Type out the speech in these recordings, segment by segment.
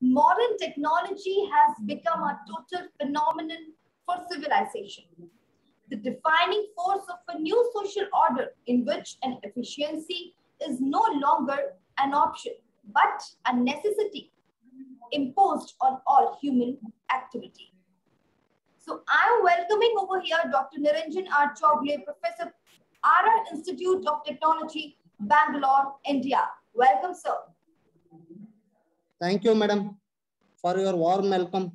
modern technology has become a total phenomenon for civilization, the defining force of a new social order in which an efficiency is no longer an option, but a necessity imposed on all human activity. So I am welcoming over here Dr. Niranjan R. Chowgule, Professor, RR Institute of Technology, Bangalore, India. Welcome, sir. Thank you, madam, for your warm welcome.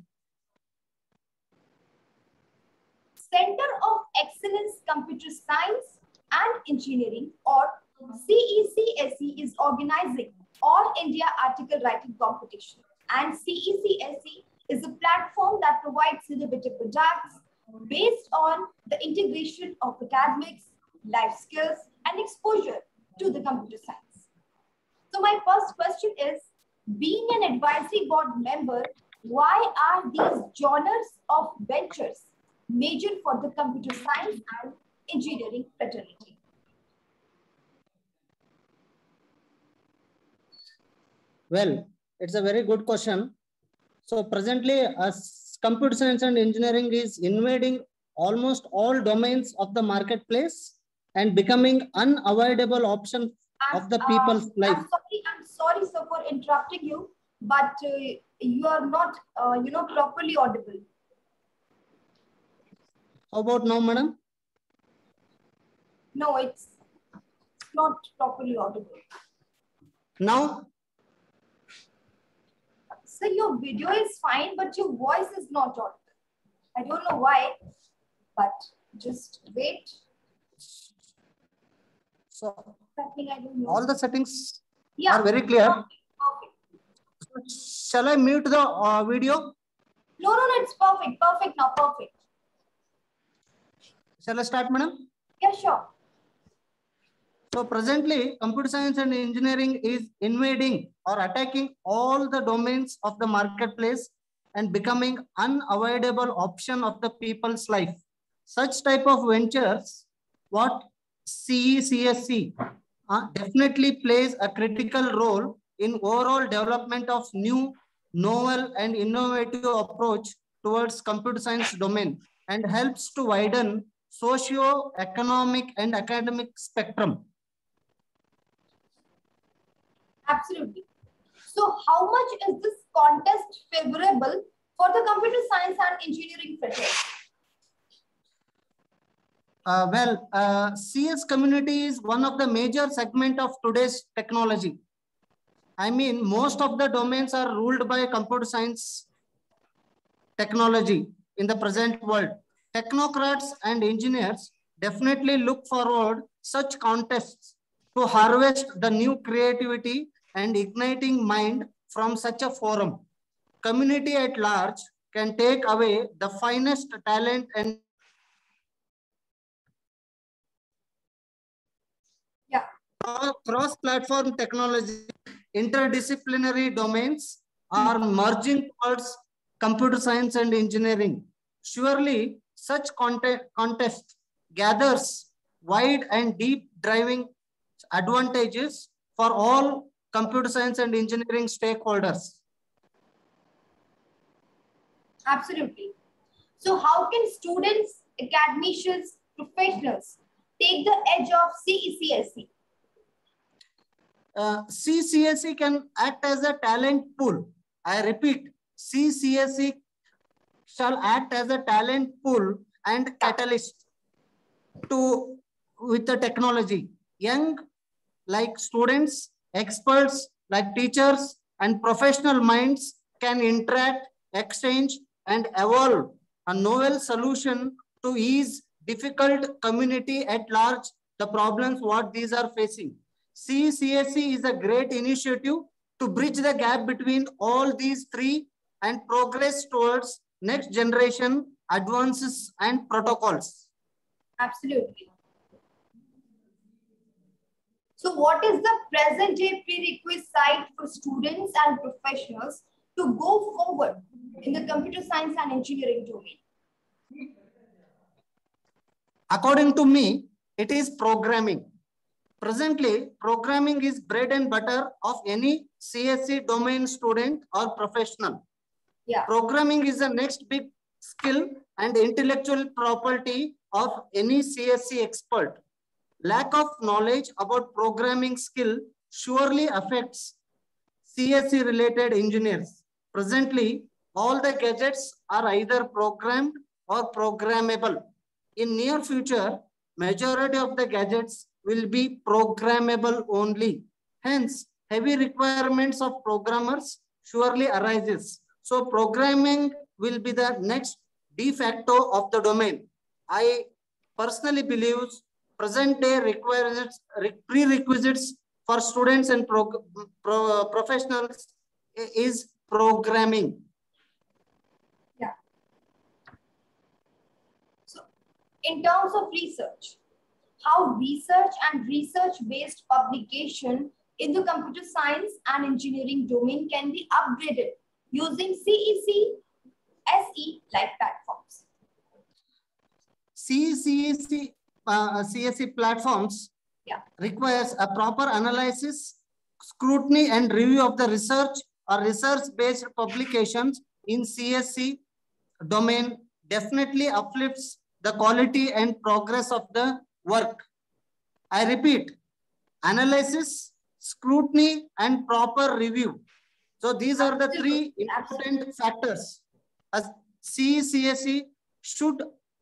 Center of Excellence Computer Science and Engineering, or CECSE, is organizing All India Article Writing Competition, and CECSE is a platform that provides innovative products based on the integration of academics, life skills, and exposure to the computer science. So my first question is, being an advisory board member, why are these genres of ventures major for the computer science and engineering fraternity? Well, it's a very good question. So presently, as computer science and engineering is invading almost all domains of the marketplace and becoming unavoidable option of the people's life. I'm sorry, sir, for interrupting you, but you are not, properly audible. How about now, madam? No, it's not properly audible. Now? So your video is fine, but your voice is not audible. I don't know why, but just wait. So I don't know. all the settings are very clear. Perfect. Shall I mute the video? No, it's perfect. Perfect now, perfect. Shall I start, madam? Yeah, sure. So presently, computer science and engineering is invading or attacking all the domains of the marketplace and becoming unavoidable option of the people's life. Such type of ventures, what CECSC definitely plays a critical role in overall development of new, novel and innovative approach towards computer science domain and helps to widen socio-economic and academic spectrum. Absolutely. So how much is this contest favorable for the computer science and engineering fraternity? CS community is one of the major segment of today's technology. I mean, most of the domains are ruled by computer science technology in the present world. Technocrats and engineers definitely look forward such contests to harvest the new creativity and igniting mind from such a forum. Community at large can take away the finest talent and cross-platform technology, interdisciplinary domains are merging towards computer science and engineering. Surely, such contest gathers wide and deep driving advantages for all computer science and engineering stakeholders. Absolutely. So how can students, academicians, professionals take the edge of CECSE? CCSE can act as a talent pool. I repeat, CCSE shall act as a talent pool and catalyst with the technology. Young like students, experts like teachers and professional minds can interact, exchange and evolve a novel solution to ease difficult community at large the problems what these are facing. CCSE is a great initiative to bridge the gap between all these three and progress towards next generation advances and protocols. Absolutely. So what is the present day prerequisite for students and professionals to go forward in the computer science and engineering domain? According to me, it is programming. Presently, programming is bread and butter of any CSE domain student or professional. Yeah. Programming is the next big skill and intellectual property of any CSE expert. Lack of knowledge about programming skill surely affects CSE related engineers. Presently, all the gadgets are either programmed or programmable. In near future, majority of the gadgets will be programmable only. Hence, heavy requirements of programmers surely arises. So programming will be the next de facto of the domain. I personally believe present day prerequisites for students and professionals is programming. Yeah. So, in terms of research, how research and research-based publication in the computer science and engineering domain can be upgraded using CEC, SE like platforms. CSE platforms requires a proper analysis, scrutiny and review of the research or research-based publications in CSE domain definitely uplifts the quality and progress of the work. I repeat, analysis, scrutiny and proper review. So these are the three important factors as CSE should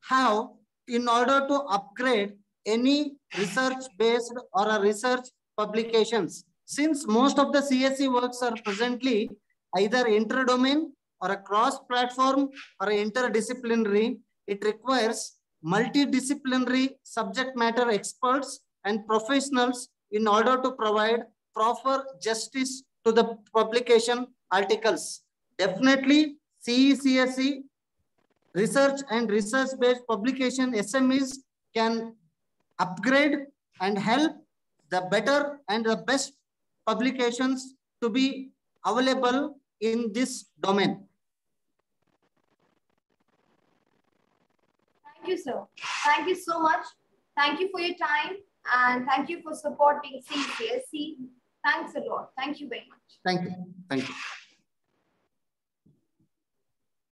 have in order to upgrade any research-based or a research publications. Since most of the CSE works are presently either inter-domain or a cross-platform or interdisciplinary, it requires multidisciplinary subject matter experts and professionals in order to provide proper justice to the publication articles. Definitely, CECSE research and research-based publication SMEs can upgrade and help the better and the best publications to be available in this domain. Thank you, sir. Thank you so much. Thank you for your time and thank you for supporting CECSE. Thanks a lot. Thank you very much. Thank you. Thank you.